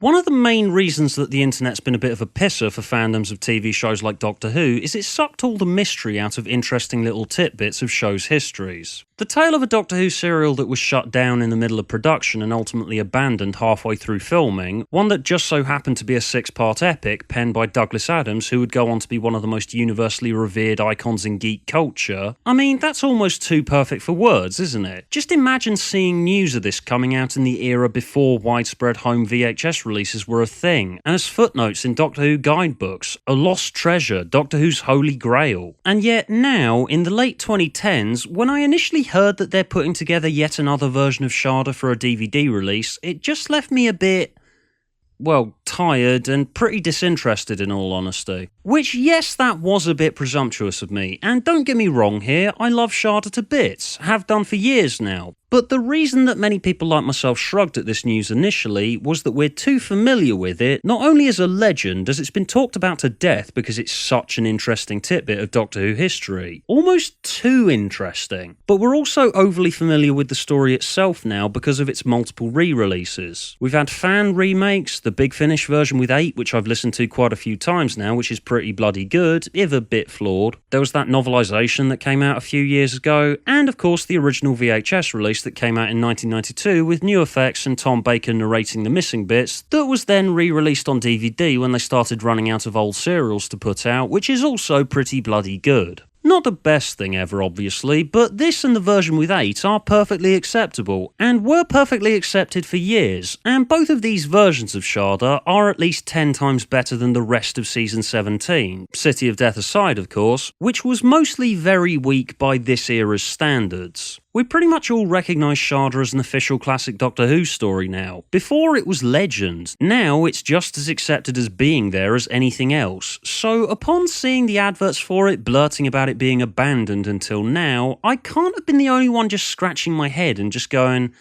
One of the main reasons that the internet's been a bit of a pisser for fandoms of TV shows like Doctor Who is it sucked all the mystery out of interesting little tidbits of shows' histories. The tale of a Doctor Who serial that was shut down in the middle of production and ultimately abandoned halfway through filming, one that just so happened to be a 6-part epic penned by Douglas Adams, who would go on to be one of the most universally revered icons in geek culture. I mean, that's almost too perfect for words, isn't it? Just imagine seeing news of this coming out in the era before widespread home VHS releases were a thing, and as footnotes in Doctor Who guidebooks, a lost treasure, Doctor Who's holy grail. And yet now, in the late 2010s, when I initially heard that they're putting together yet another version of Shada for a DVD release, it just left me a bit, well, tired and pretty disinterested in all honesty. Which, yes, that was a bit presumptuous of me, and don't get me wrong here, I love Shada to bits, have done for years now. But the reason that many people like myself shrugged at this news initially was that we're too familiar with it, not only as a legend, as it's been talked about to death because it's such an interesting tidbit of Doctor Who history. Almost too interesting. But we're also overly familiar with the story itself now because of its multiple re-releases. We've had fan remakes, the Big Finish version with 8, which I've listened to quite a few times now, which is pretty bloody good, if a bit flawed. There was that novelisation that came out a few years ago, and of course the original VHS release that came out in 1992 with new effects and Tom Baker narrating the missing bits, that was then re-released on DVD when they started running out of old serials to put out, which is also pretty bloody good. Not the best thing ever, obviously, but this and the version with 8 are perfectly acceptable, and were perfectly accepted for years, and both of these versions of Shada are at least 10 times better than the rest of Season 17, City of Death aside of course, which was mostly very weak by this era's standards. We pretty much all recognise Shada as an official classic Doctor Who story now. Before it was legend, now it's just as accepted as being there as anything else. So upon seeing the adverts for it blurting about it being abandoned until now, I can't have been the only one just scratching my head and just going,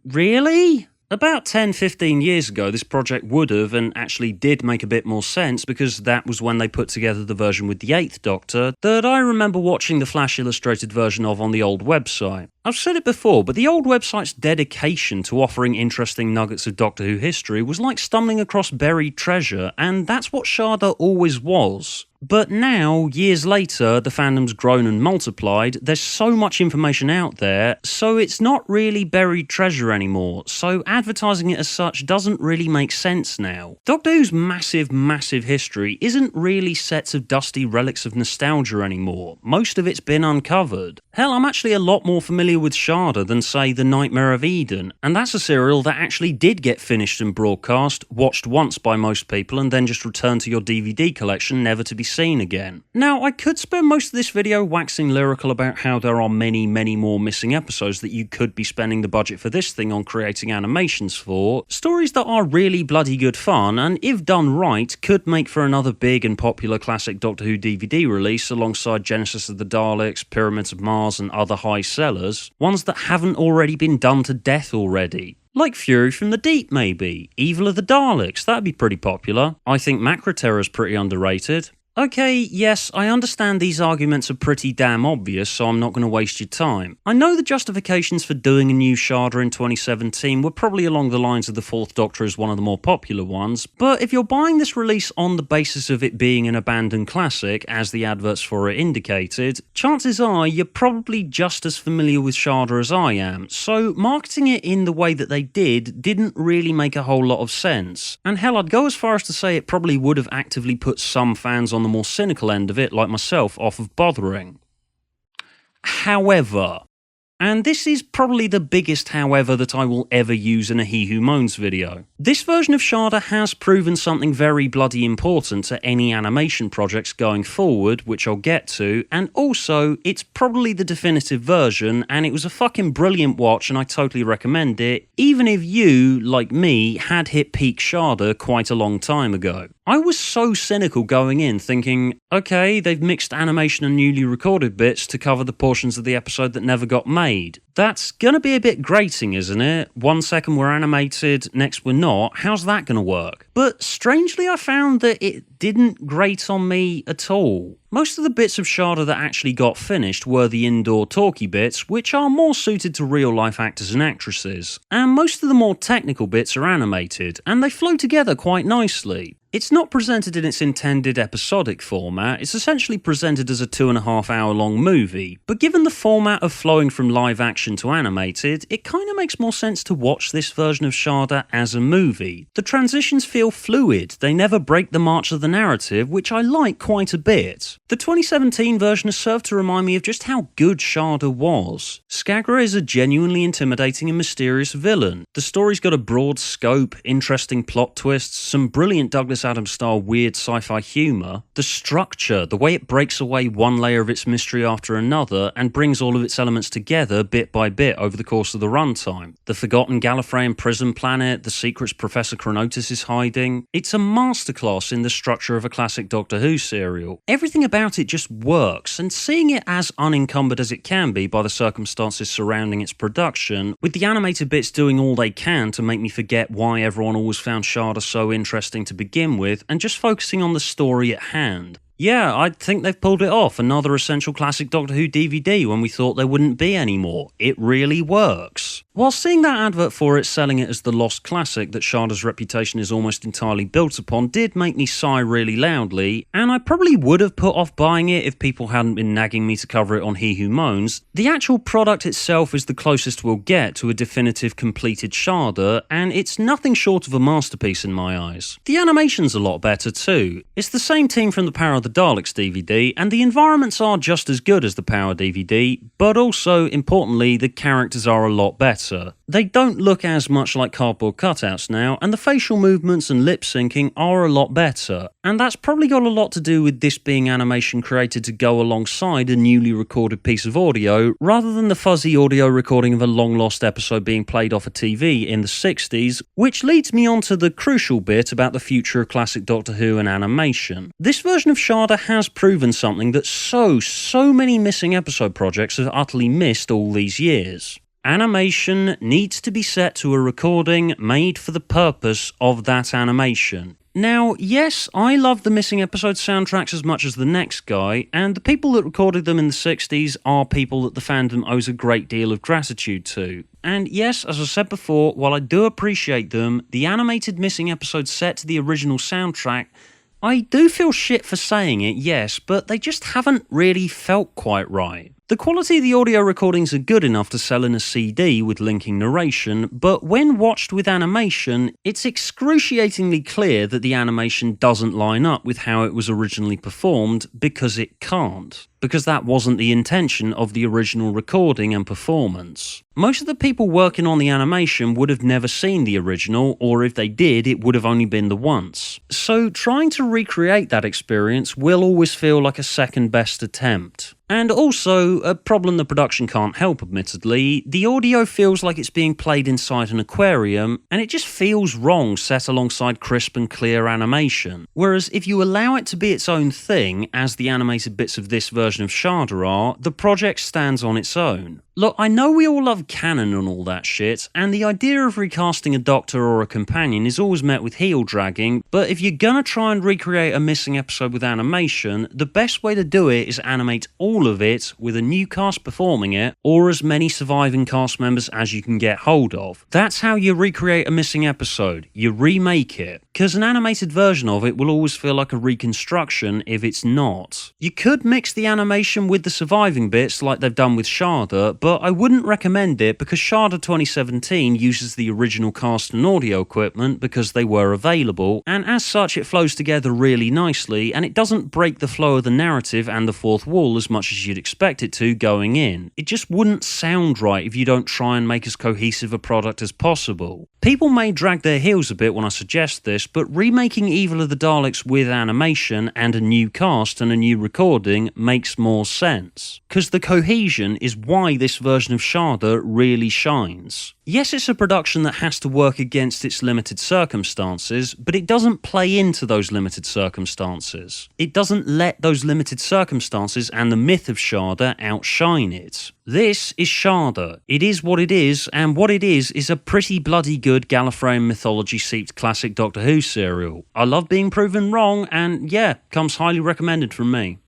really? About 10-15 years ago, this project would have and actually did make a bit more sense because that was when they put together the version with the 8th Doctor that I remember watching the Flash illustrated version of on the old website. I've said it before, but the old website's dedication to offering interesting nuggets of Doctor Who history was like stumbling across buried treasure, and that's what Shada always was. But now, years later, the fandom's grown and multiplied, there's so much information out there, so it's not really buried treasure anymore, so advertising it as such doesn't really make sense now. Doctor Who's massive, massive history isn't really sets of dusty relics of nostalgia anymore. Most of it's been uncovered. Hell, I'm actually a lot more familiar with Shada than, say, The Nightmare of Eden, and that's a serial that actually did get finished and broadcast, watched once by most people, and then just returned to your DVD collection never to be seen again. Now, I could spend most of this video waxing lyrical about how there are many, many more missing episodes that you could be spending the budget for this thing on creating animations for, stories that are really bloody good fun, and if done right, could make for another big and popular classic Doctor Who DVD release alongside Genesis of the Daleks, Pyramids of Mars and other high sellers, ones that haven't already been done to death already. Like Fury from the Deep maybe, Evil of the Daleks, that'd be pretty popular. I think Macra Terror's pretty underrated. Okay, yes, I understand these arguments are pretty damn obvious, so I'm not going to waste your time. I know the justifications for doing a new Shada in 2017 were probably along the lines of the 4th Doctor as one of the more popular ones, but if you're buying this release on the basis of it being an abandoned classic, as the adverts for it indicated, chances are you're probably just as familiar with Shada as I am, so marketing it in the way that they didn't really make a whole lot of sense. And hell, I'd go as far as to say it probably would have actively put some fans on the more cynical end of it, like myself, off of bothering. However, and this is probably the biggest however that I will ever use in a He Who Moans video, this version of Shada has proven something very bloody important to any animation projects going forward, which I'll get to, and also, it's probably the definitive version, and it was a fucking brilliant watch and I totally recommend it, even if you, like me, had hit peak Shada quite a long time ago. I was so cynical going in, thinking, okay, they've mixed animation and newly recorded bits to cover the portions of the episode that never got made. That's gonna be a bit grating, isn't it? 1 second we're animated, next we're not. How's that gonna work? But strangely I found that it didn't grate on me at all. Most of the bits of Shada that actually got finished were the indoor talky bits, which are more suited to real-life actors and actresses, and most of the more technical bits are animated, and they flow together quite nicely. It's not presented in its intended episodic format, it's essentially presented as a 2.5 hour long movie, but given the format of flowing from live action to animated, it kinda makes more sense to watch this version of Shada as a movie. The transitions feel fluid, they never break the march of the narrative, which I like quite a bit. The 2017 version has served to remind me of just how good Shada was. Skagra is a genuinely intimidating and mysterious villain. The story's got a broad scope, interesting plot twists, some brilliant Douglas Adams-style weird sci-fi humour. The structure, the way it breaks away one layer of its mystery after another and brings all of its elements together bit by bit over the course of the runtime. The forgotten Gallifreyan prison planet, the secrets Professor Chronotis is hiding. It's a masterclass in the structure of a classic Doctor Who serial. Everything about it just works, and seeing it as unencumbered as it can be by the circumstances surrounding its production, with the animated bits doing all they can to make me forget why everyone always found Shada so interesting to begin with, and just focusing on the story at hand. Yeah, I think they've pulled it off, another essential classic Doctor Who DVD when we thought there wouldn't be any more. It really works. While seeing that advert for it selling it as the lost classic that Shada's reputation is almost entirely built upon did make me sigh really loudly, and I probably would have put off buying it if people hadn't been nagging me to cover it on He Who Moans, the actual product itself is the closest we'll get to a definitive completed Shada, and it's nothing short of a masterpiece in my eyes. The animation's a lot better too. It's the same team from the Power of the Daleks DVD, and the environments are just as good as the Power DVD, but also, importantly, the characters are a lot better. They don't look as much like cardboard cutouts now, and the facial movements and lip syncing are a lot better. And that's probably got a lot to do with this being animation created to go alongside a newly recorded piece of audio, rather than the fuzzy audio recording of a long-lost episode being played off a TV in the 60s, which leads me on to the crucial bit about the future of classic Doctor Who and animation. This version of Shada has proven something that so many missing episode projects have utterly missed all these years. Animation needs to be set to a recording made for the purpose of that animation. Now, yes, I love the missing episode soundtracks as much as the next guy, and the people that recorded them in the 60s are people that the fandom owes a great deal of gratitude to. And yes, as I said before, while I do appreciate them, the animated missing episodes set to the original soundtrack, I do feel shit for saying it, yes, but they just haven't really felt quite right. The quality of the audio recordings are good enough to sell in a CD with linking narration, but when watched with animation, it's excruciatingly clear that the animation doesn't line up with how it was originally performed, because it can't. Because that wasn't the intention of the original recording and performance. Most of the people working on the animation would have never seen the original, or if they did, it would have only been the once. So trying to recreate that experience will always feel like a second best attempt. And also, a problem the production can't help admittedly, the audio feels like it's being played inside an aquarium, and it just feels wrong set alongside crisp and clear animation. Whereas if you allow it to be its own thing, as the animated bits of this version of Shada are, the project stands on its own. Look, I know we all love canon and all that shit, and the idea of recasting a Doctor or a companion is always met with heel dragging, but if you're gonna try and recreate a missing episode with animation, the best way to do it is animate all of it with a new cast performing it, or as many surviving cast members as you can get hold of. That's how you recreate a missing episode. You remake it. Because an animated version of it will always feel like a reconstruction if it's not. You could mix the animation with the surviving bits like they've done with Shada, but I wouldn't recommend it because Shada 2017 uses the original cast and audio equipment because they were available, and as such it flows together really nicely, and it doesn't break the flow of the narrative and the fourth wall as much as you'd expect it to going in. It just wouldn't sound right if you don't try and make as cohesive a product as possible. People may drag their heels a bit when I suggest this, but remaking Evil of the Daleks with animation and a new cast and a new recording makes more sense. Because the cohesion is why this version of Shada really shines. Yes, it's a production that has to work against its limited circumstances, but it doesn't play into those limited circumstances. It doesn't let those limited circumstances and the myth of Shada outshine it. This is Shada. It is what it is, and what it is a pretty bloody good Gallifreyan mythology-seeped classic Doctor Who serial. I love being proven wrong, and yeah, comes highly recommended from me.